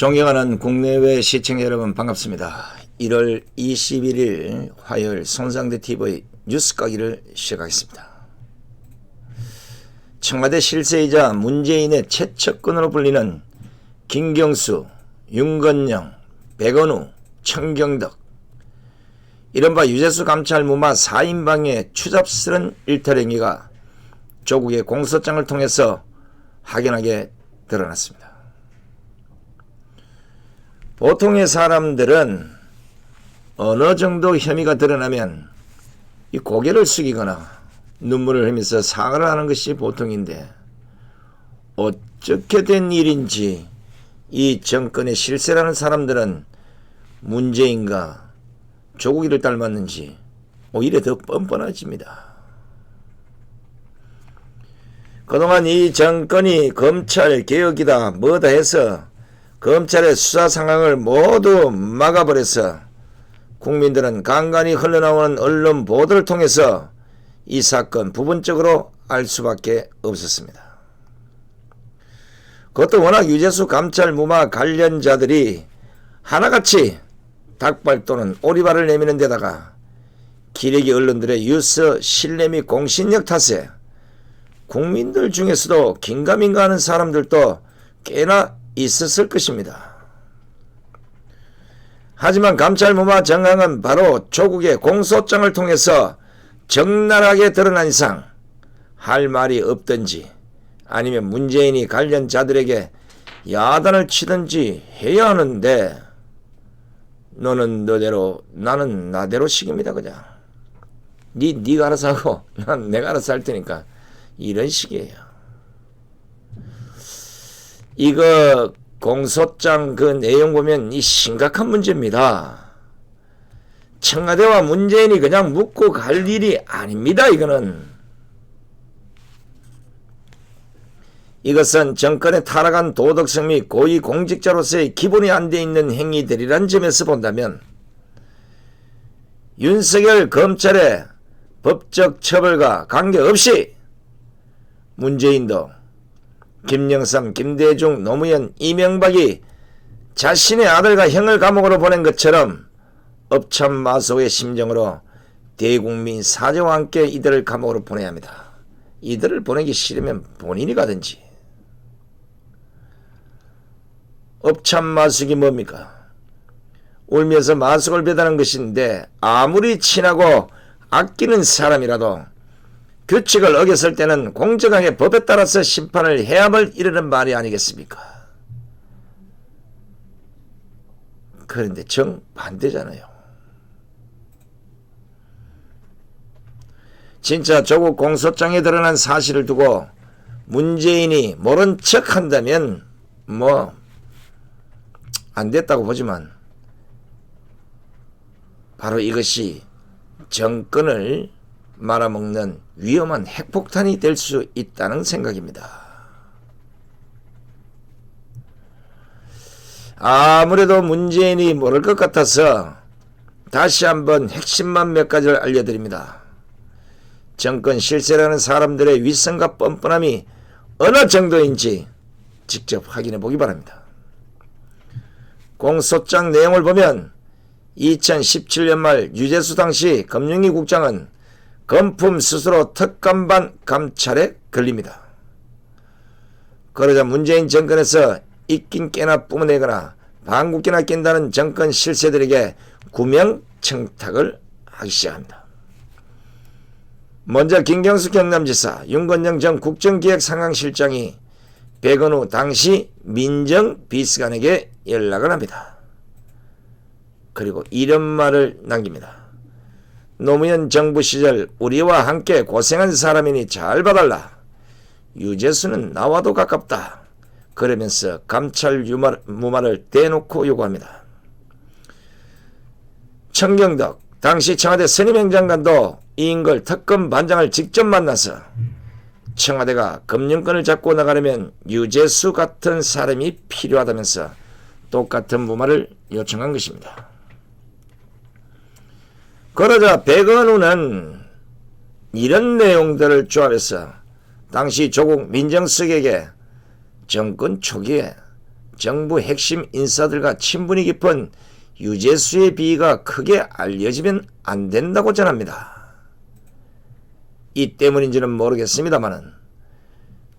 존경하는 국내외 시청자 여러분 반갑습니다. 1월 21일 화요일 손상대TV 뉴스 까기를 시작하겠습니다. 청와대 실세이자 문재인의 최측근으로 불리는 김경수, 윤건영, 백원우, 청경덕 이른바 유재수 감찰 무마 4인방의 추잡스런 일탈행위가 조국의 공소장을 통해서 확연하게 드러났습니다. 보통의 사람들은 어느 정도 혐의가 드러나면 이 고개를 숙이거나 눈물을 흘리면서 사과를 하는 것이 보통인데 어떻게 된 일인지 이 정권의 실세라는 사람들은 문재인과 조국이를 닮았는지 오히려 더 뻔뻔해집니다. 그동안 이 정권이 검찰 개혁이다 뭐다 해서 검찰의 수사 상황을 모두 막아버려서 국민들은 간간히 흘러나오는 언론 보도를 통해서 이 사건 부분적으로 알 수밖에 없었습니다. 그것도 워낙 유재수 감찰 무마 관련자들이 하나같이 닭발 또는 오리발을 내미는 데다가 기레기 언론들의 유서 신뢰 및 공신력 탓에 국민들 중에서도 긴가민가 하는 사람들도 꽤나 있었을 것입니다. 하지만 감찰 무마 정황은 바로 조국의 공소장을 통해서 적나라하게 드러난 이상 할 말이 없든지 아니면 문재인이 관련자들에게 야단을 치든지 해야 하는데 너는 너대로 나는 나대로 식입니다. 그냥 네가 알아서 하고 난 내가 알아서 할 테니까 이런 식이에요. 이거 공소장 그 내용 보면 이 심각한 문제입니다. 청와대와 문재인이 그냥 묻고 갈 일이 아닙니다. 이것은 정권의 타락한 도덕성 및 고위 공직자로서의 기본이 안 돼 있는 행위들이란 점에서 본다면 윤석열 검찰의 법적 처벌과 관계없이 문재인도 김영삼, 김대중, 노무현, 이명박이 자신의 아들과 형을 감옥으로 보낸 것처럼 업참마소의 심정으로 대국민 사죄와 함께 이들을 감옥으로 보내야 합니다. 이들을 보내기 싫으면 본인이 가든지. 업참마숙이 뭡니까? 울면서 마숙을 배다는 것인데 아무리 친하고 아끼는 사람이라도 규칙을 어겼을 때는 공정하게 법에 따라서 심판을 해야만 이르는 말이 아니겠습니까? 그런데 정반대잖아요. 진짜 조국 공소장에 드러난 사실을 두고 문재인이 모른 척 한다면 뭐 안 됐다고 보지만 바로 이것이 정권을 말아먹는 위험한 핵폭탄이 될 수 있다는 생각입니다. 아무래도 문재인이 모를 것 같아서 다시 한번 핵심만 몇 가지를 알려드립니다. 정권 실세라는 사람들의 위선과 뻔뻔함이 어느 정도인지 직접 확인해 보기 바랍니다. 공소장 내용을 보면 2017년 말 유재수 당시 금융위 국장은 검품 스스로 특감반 감찰에 걸립니다. 그러자 문재인 정권에서 있긴 깨나 뿜어내거나 방귀깨나 낀다는 정권 실세들에게 구명 청탁을 하기 시작합니다. 먼저 김경수 경남지사, 윤건영 전 국정기획상황실장이 백원우 당시 민정비서관에게 연락을 합니다. 그리고 이런 말을 남깁니다. 노무현 정부 시절 우리와 함께 고생한 사람이니 잘 봐달라. 유재수는 나와도 가깝다. 그러면서 감찰 무마를 대놓고 요구합니다. 청경덕 당시 청와대 선임행정관도 이인걸 특검 반장을 직접 만나서 청와대가 금융권을 잡고 나가려면 유재수 같은 사람이 필요하다면서 똑같은 무마를 요청한 것입니다. 그러자 백원우는 이런 내용들을 조합해서 당시 조국 민정수석에게 정권 초기에 정부 핵심 인사들과 친분이 깊은 유재수의 비위가 크게 알려지면 안 된다고 전합니다. 이 때문인지는 모르겠습니다만은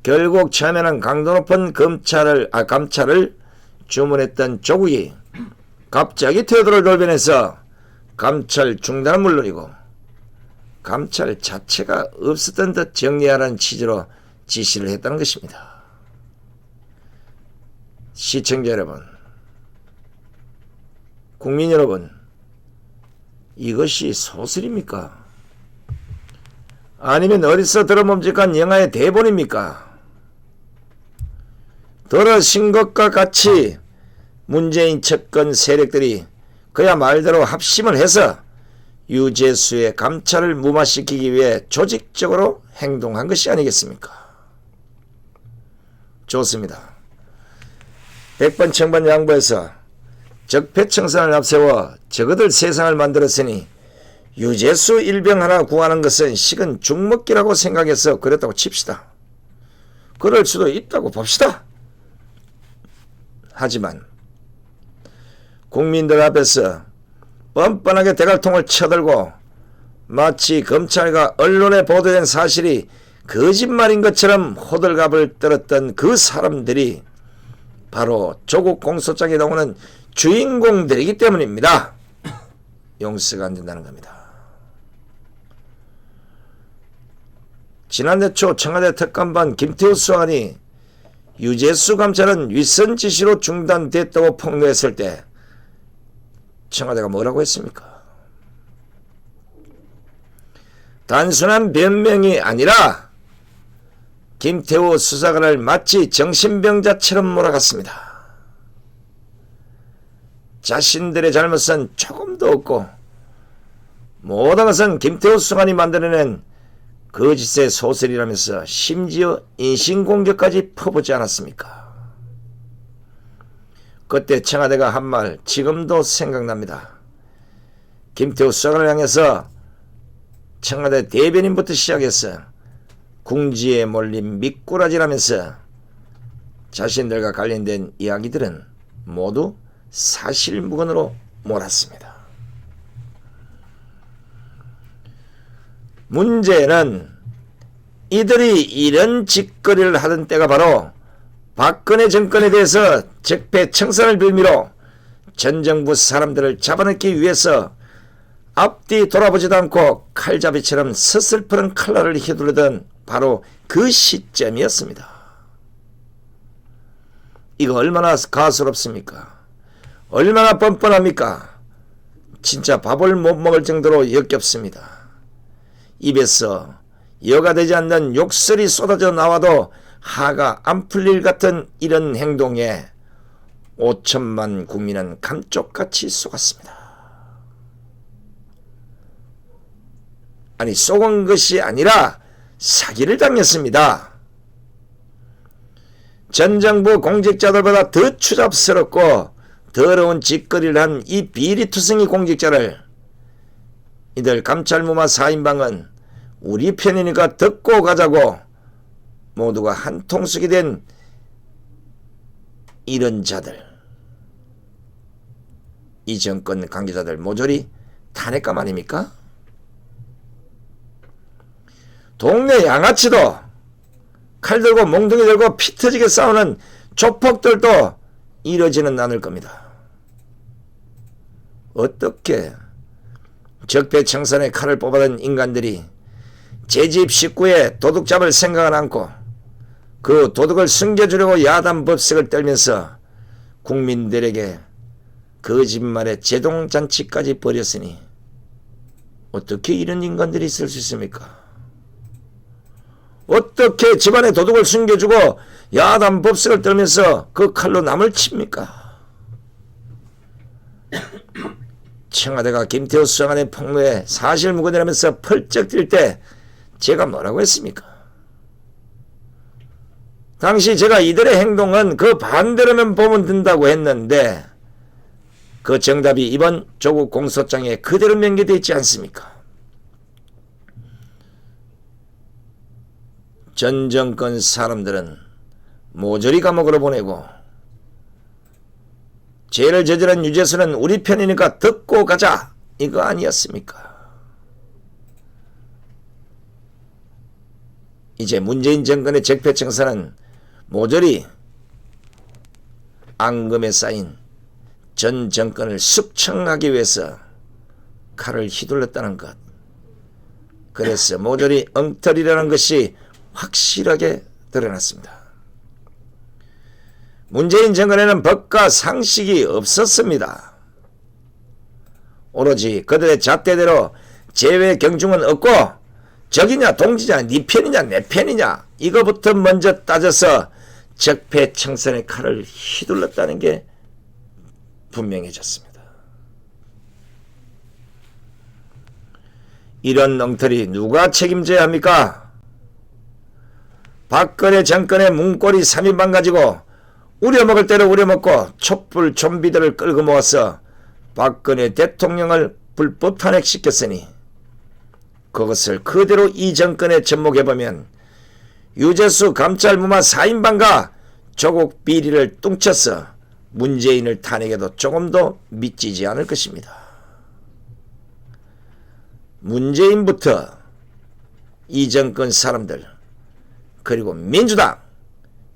결국 처음에는 강도 높은 감찰을 주문했던 조국이 갑자기 태도를 돌변해서 감찰 중단은 물론이고 감찰 자체가 없었던 듯 정리하라는 취지로 지시를 했다는 것입니다. 시청자 여러분, 국민 여러분, 이것이 소설입니까? 아니면 어디서 들어멈직한 영화의 대본입니까? 들어신 것과 같이 문재인 측근 세력들이 그야 말대로 합심을 해서 유재수의 감찰을 무마시키기 위해 조직적으로 행동한 것이 아니겠습니까? 좋습니다. 백번천번 양보해서 적폐청산을 앞세워 저거들 세상을 만들었으니 유재수 일병 하나 구하는 것은 식은 죽먹기라고 생각해서 그랬다고 칩시다. 그럴 수도 있다고 봅시다. 하지만 국민들 앞에서 뻔뻔하게 대갈통을 쳐들고 마치 검찰과 언론에 보도된 사실이 거짓말인 것처럼 호들갑을 떨었던 그 사람들이 바로 조국 공소장에 나오는 주인공들이기 때문입니다. 용서가 안 된다는 겁니다. 지난해 초 청와대 특감반 김태우 수사관이 유재수 감찰은 윗선 지시로 중단됐다고 폭로했을 때 청와대가 뭐라고 했습니까? 단순한 변명이 아니라 김태우 수사관을 마치 정신병자처럼 몰아갔습니다. 자신들의 잘못은 조금도 없고 모든 것은 김태우 수사관이 만들어낸 거짓의 소설이라면서 심지어 인신공격까지 퍼붓지 않았습니까? 그때 청와대가 한 말 지금도 생각납니다. 김태우 수사관을 향해서 청와대 대변인부터 시작해서 궁지에 몰린 미꾸라지라면서 자신들과 관련된 이야기들은 모두 사실무근으로 몰았습니다. 문제는 이들이 이런 짓거리를 하던 때가 바로 박근혜 정권에 대해서 적폐청산을 빌미로 전 정부 사람들을 잡아넣기 위해서 앞뒤 돌아보지도 않고 칼잡이처럼 서슬프른 칼날을 휘두르던 바로 그 시점이었습니다. 이거 얼마나 가소롭습니까? 얼마나 뻔뻔합니까? 진짜 밥을 못 먹을 정도로 역겹습니다. 입에서 여가 되지 않는 욕설이 쏟아져 나와도 하가 안 풀릴 같은 이런 행동에 5천만 국민은 감쪽같이 속았습니다. 아니, 속은 것이 아니라 사기를 당했습니다. 전 정부 공직자들보다 더 추잡스럽고 더러운 짓거리를 한 이 비리투성이 공직자를 이들 감찰무마 4인방은 우리 편이니까 듣고 가자고 모두가 한 통속이 된 이런 자들, 이 정권 관계자들 모조리 탄핵감 아닙니까? 동네 양아치도 칼 들고 몽둥이 들고 피 터지게 싸우는 조폭들도 이러지는 않을 겁니다. 어떻게 적폐청산의 칼을 뽑아든 인간들이 제 집 식구의 도둑 잡을 생각은 않고 그 도둑을 숨겨주려고 야단 법석을 떨면서 국민들에게 거짓말의 제동잔치까지 벌였으니 어떻게 이런 인간들이 있을 수 있습니까? 어떻게 집안의 도둑을 숨겨주고 야단 법석을 떨면서 그 칼로 남을 칩니까? 청와대가 김태우 수장관의 폭로에 사실무근이라면서 펄쩍 뛸 때 제가 뭐라고 했습니까? 당시 제가 이들의 행동은 그 반대로만 보면 된다고 했는데 그 정답이 이번 조국 공소장에 그대로 명기되어 있지 않습니까? 전 정권 사람들은 모조리 감옥으로 보내고 죄를 저지른 유재수는 우리 편이니까 듣고 가자, 이거 아니었습니까? 이제 문재인 정권의 적폐청산은 모조리 앙금에 쌓인 전 정권을 숙청하기 위해서 칼을 휘둘렀다는 것. 그래서 모조리 엉터리라는 것이 확실하게 드러났습니다. 문재인 정권에는 법과 상식이 없었습니다. 오로지 그들의 잣대대로 재외 경중은 없고 적이냐 동지냐 네 편이냐 내 편이냐 이거부터 먼저 따져서 적폐청산의 칼을 휘둘렀다는 게 분명해졌습니다. 이런 엉터리 누가 책임져야 합니까? 박근혜 정권의 문고리 3인방 가지고 우려먹을 대로 우려먹고 촛불 좀비들을 끌고 모아서 박근혜 대통령을 불법 탄핵시켰으니 그것을 그대로 이 정권에 접목해보면 유재수 감찰무마 4인방과 조국 비리를 뚱쳐서 문재인을 탄핵해도 조금도 믿지지 않을 것입니다. 문재인부터 이 정권 사람들 그리고 민주당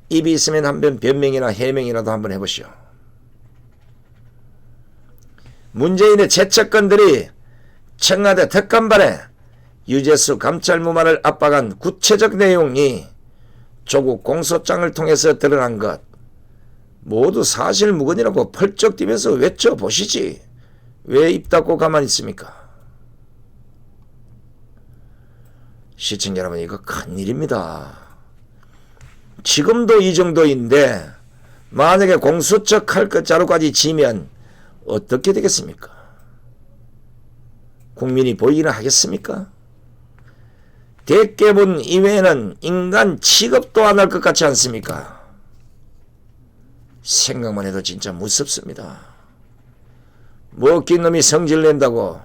입이 있으면 한번 변명이나 해명이라도 한번 해보시오. 문재인의 최측근들이 청와대 특감반에 유재수 감찰무마를 압박한 구체적 내용이 조국 공소장을 통해서 드러난 것 모두 사실무근이라고 펄쩍 뛰면서 외쳐보시지. 왜 입 닫고 가만히 있습니까? 시청자 여러분, 이거 큰일입니다. 지금도 이 정도인데 만약에 공수처 칼 끝자루까지 지면 어떻게 되겠습니까? 국민이 보이기나 하겠습니까? 대깨문 이외에는 인간 취급도 안 할 것 같지 않습니까? 생각만 해도 진짜 무섭습니다. 먹긴 놈이 성질낸다고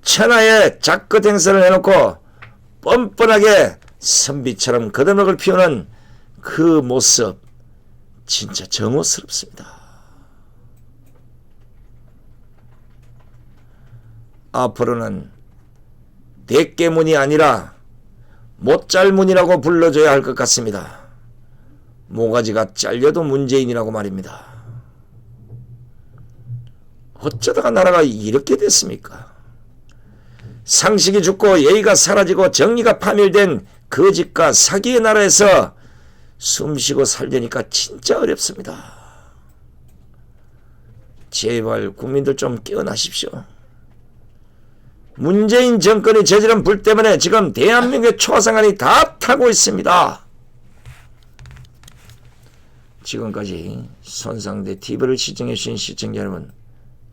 천하의 작것 행사를 해놓고 뻔뻔하게 선비처럼 걷어먹을 피우는 그 모습 진짜 정오스럽습니다. 앞으로는 대깨문이 아니라 못잘문이라고 불러줘야 할 것 같습니다. 모가지가 잘려도 문재인이라고 말입니다. 어쩌다가 나라가 이렇게 됐습니까? 상식이 죽고 예의가 사라지고 정의가 파멸된 거짓과 사기의 나라에서 숨쉬고 살려니까 진짜 어렵습니다. 제발 국민들 좀 깨어나십시오. 문재인 정권이 저지른 불 때문에 지금 대한민국의 초상환이 다 타고 있습니다. 지금까지 손상대 TV를 시청해 주신 시청자 여러분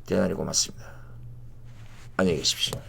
대단히 고맙습니다. 안녕히 계십시오.